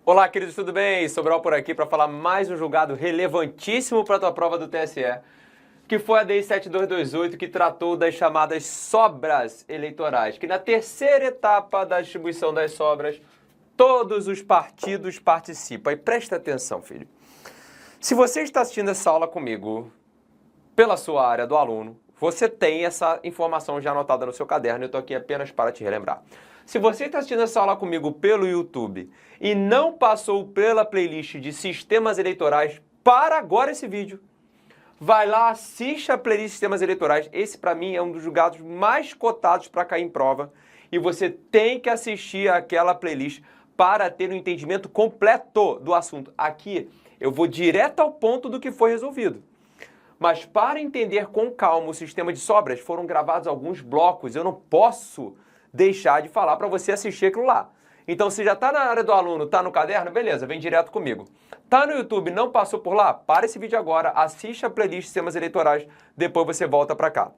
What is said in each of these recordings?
Olá, queridos, tudo bem? Sobral por aqui para falar mais um julgado relevantíssimo para a tua prova do TSE, que foi a DI 7228, que tratou das chamadas sobras eleitorais, que na terceira etapa da distribuição das sobras, todos os partidos participam. E presta atenção, filho. Se você está assistindo essa aula comigo pela sua área do aluno, você tem essa informação já anotada no seu caderno, eu estou aqui apenas para te relembrar. Se você está assistindo essa aula comigo pelo YouTube e não passou pela playlist de sistemas eleitorais, para agora esse vídeo. Vai lá, assiste a playlist de sistemas eleitorais. Esse, para mim, é um dos julgados mais cotados para cair em prova. E você tem que assistir aquela playlist para ter um entendimento completo do assunto. Aqui, eu vou direto ao ponto do que foi resolvido. Mas para entender com calma o sistema de sobras, foram gravados alguns blocos. Eu não posso deixar de falar para você assistir aquilo lá. Então, se já está na área do aluno, está no caderno, beleza, vem direto comigo. Está no YouTube, não passou por lá? Para esse vídeo agora, assiste a playlist de sistemas eleitorais, depois você volta para cá.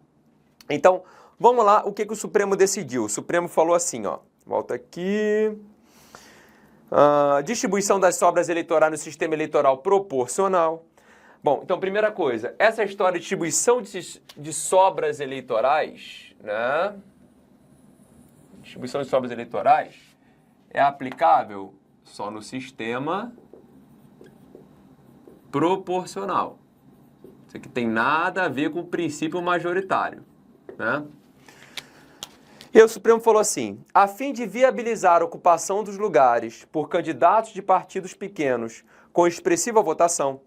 Então, vamos lá, o que o Supremo decidiu? O Supremo falou assim, ó, volta aqui. Distribuição das sobras eleitorais no sistema eleitoral proporcional. Bom, então, primeira coisa, essa história de distribuição de sobras eleitorais, né? Distribuição de sobras eleitorais é aplicável só no sistema proporcional. Isso aqui tem nada a ver com o princípio majoritário, né? E o Supremo falou assim, a fim de viabilizar a ocupação dos lugares por candidatos de partidos pequenos com expressiva votação,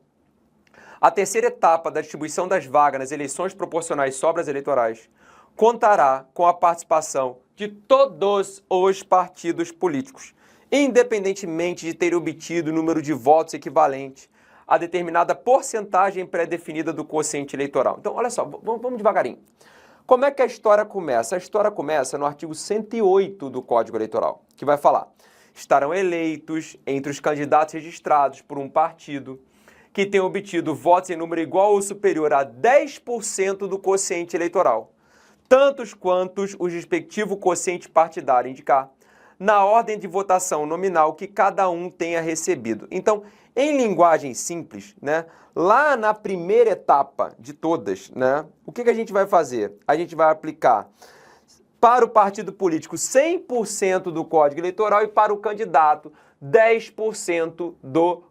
a terceira etapa da distribuição das vagas nas eleições proporcionais sobras eleitorais contará com a participação de todos os partidos políticos, independentemente de terem obtido o número de votos equivalente a determinada porcentagem pré-definida do quociente eleitoral. Então, olha só, vamos devagarinho. Como é que a história começa? A história começa no artigo 108 do Código Eleitoral, que vai falar: estarão eleitos entre os candidatos registrados por um partido que tenha obtido votos em número igual ou superior a 10% do quociente eleitoral, tantos quantos o respectivo quociente partidário indicar, na ordem de votação nominal que cada um tenha recebido. Então, em linguagem simples, né, lá na primeira etapa de todas, né, o que a gente vai fazer? A gente vai aplicar para o partido político 100% do Código Eleitoral e para o candidato 10% do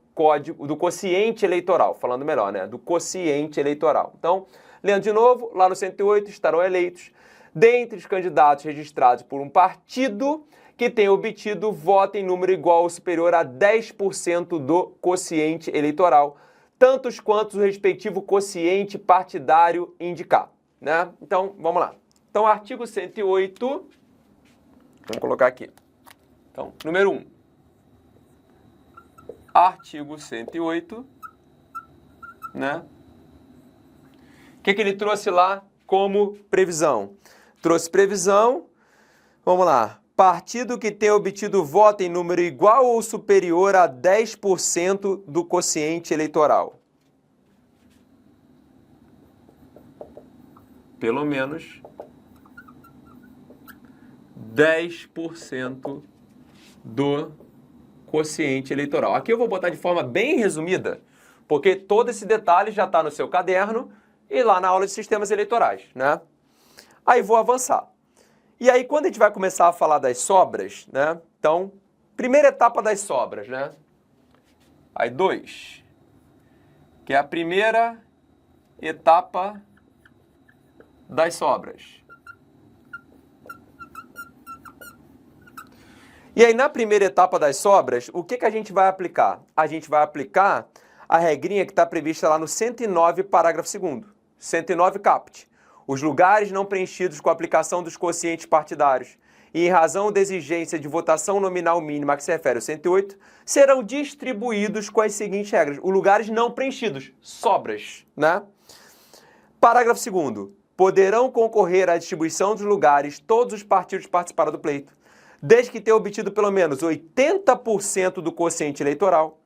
quociente eleitoral, falando melhor, né, do quociente eleitoral. Então, lendo de novo, lá no 108 estarão eleitos, dentre os candidatos registrados por um partido que tenha obtido voto em número igual ou superior a 10% do quociente eleitoral, tantos quantos o respectivo quociente partidário indicar, né? Então, vamos lá. Então, artigo 108, vamos colocar aqui. Então, número 1. Artigo 108, né? O que ele trouxe lá como previsão? Trouxe previsão, vamos lá, partido que tenha obtido voto em número igual ou superior a 10% do quociente eleitoral. Pelo menos 10% do quociente eleitoral. Aqui eu vou botar de forma bem resumida, porque todo esse detalhe já está no seu caderno e lá na aula de sistemas eleitorais, né? Aí vou avançar. E aí, quando a gente vai começar a falar das sobras, né? Então, primeira etapa das sobras, né? Aí, 2, que é a primeira etapa das sobras. E aí, na primeira etapa das sobras, o que a gente vai aplicar? A gente vai aplicar a regrinha que está prevista lá no 109, parágrafo 2º. 109 caput. Os lugares não preenchidos com a aplicação dos quocientes partidários e em razão da exigência de votação nominal mínima a que se refere o 108, serão distribuídos com as seguintes regras. Os lugares não preenchidos, sobras, né? Parágrafo 2º. Poderão concorrer à distribuição dos lugares todos os partidos que participaram do pleito, desde que tenham obtido pelo menos 80% do quociente eleitoral,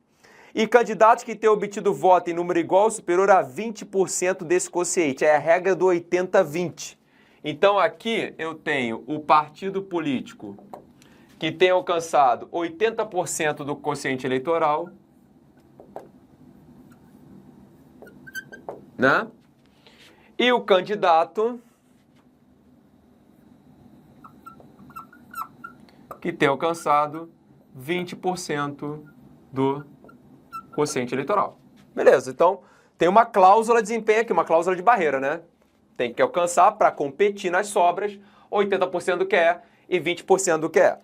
e candidatos que tenham obtido voto em número igual ou superior a 20% desse quociente. É a regra do 80-20. Então, aqui eu tenho o partido político que tem alcançado 80% do quociente eleitoral, né? E o candidato que tem alcançado 20% do quociente eleitoral. Beleza, então tem uma cláusula de desempenho aqui, uma cláusula de barreira, né? Tem que alcançar para competir nas sobras 80% do que é e 20% do que é.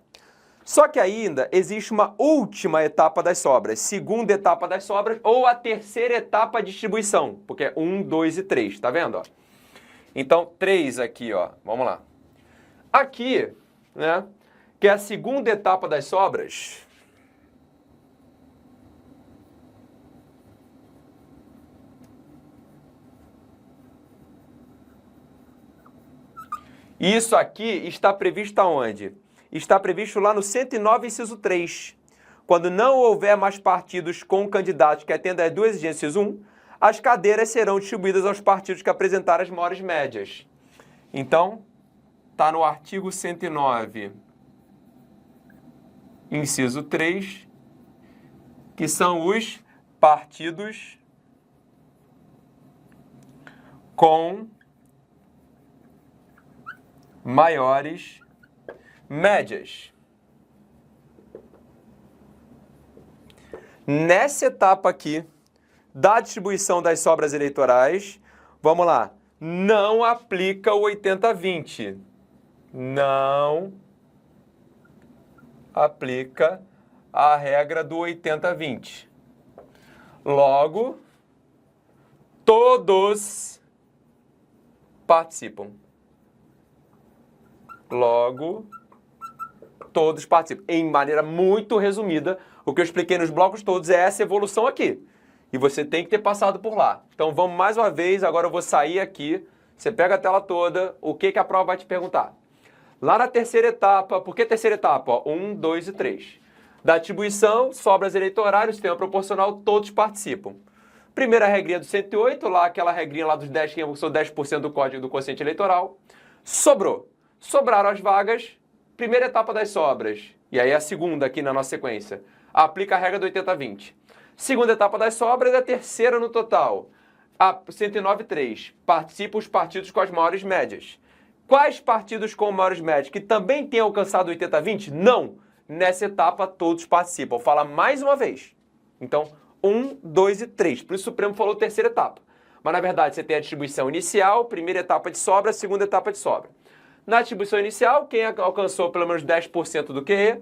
Só que ainda existe uma última etapa das sobras, segunda etapa das sobras ou a terceira etapa de distribuição, porque é 1, 2 e 3, tá vendo? Ó? Então, 3 aqui, ó, vamos lá. Aqui, né, que é a segunda etapa das sobras, isso aqui está previsto aonde? Está previsto lá no 109, inciso 3. Quando não houver mais partidos com candidatos que atendam às duas exigências 1, as cadeiras serão distribuídas aos partidos que apresentarem as maiores médias. Então, está no artigo 109, inciso 3, que são os partidos com maiores médias. Nessa etapa aqui da distribuição das sobras eleitorais, vamos lá, não aplica o 80-20. Não aplica a regra do 80-20. Logo, todos participam. Logo, todos participam. Em maneira muito resumida, o que eu expliquei nos blocos todos é essa evolução aqui. E você tem que ter passado por lá. Então vamos mais uma vez, agora eu vou sair aqui, você pega a tela toda, o que a prova vai te perguntar? Lá na terceira etapa, por que terceira etapa? 1, 2 e 3. Da atribuição, sobras eleitorais, sistema proporcional, todos participam. Primeira regrinha do 108, lá aquela regrinha lá dos 10, que são 10% do código do quociente eleitoral. Sobrou. Sobraram as vagas, primeira etapa das sobras, e aí a segunda aqui na nossa sequência, aplica a regra do 80-20. Segunda etapa das sobras é a terceira no total, a 109.3, participa os partidos com as maiores médias. Quais partidos com maiores médias que também têm alcançado 80-20? Não, nessa etapa todos participam. Fala mais uma vez. Então, 1, 2 e 3, por isso o Supremo falou terceira etapa. Mas na verdade você tem a distribuição inicial, primeira etapa de sobra, segunda etapa de sobra. Na distribuição inicial, quem alcançou pelo menos 10% do QE.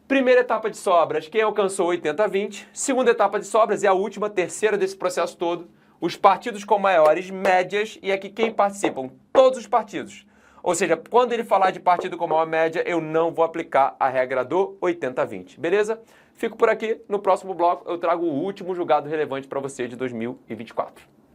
Primeira etapa de sobras, quem alcançou 80-20. Segunda etapa de sobras é a última, terceira desse processo todo. Os partidos com maiores médias e aqui quem participam? Todos os partidos. Ou seja, quando ele falar de partido com maior média, eu não vou aplicar a regra do 80-20. Beleza? Fico por aqui. No próximo bloco eu trago o último julgado relevante para você de 2024.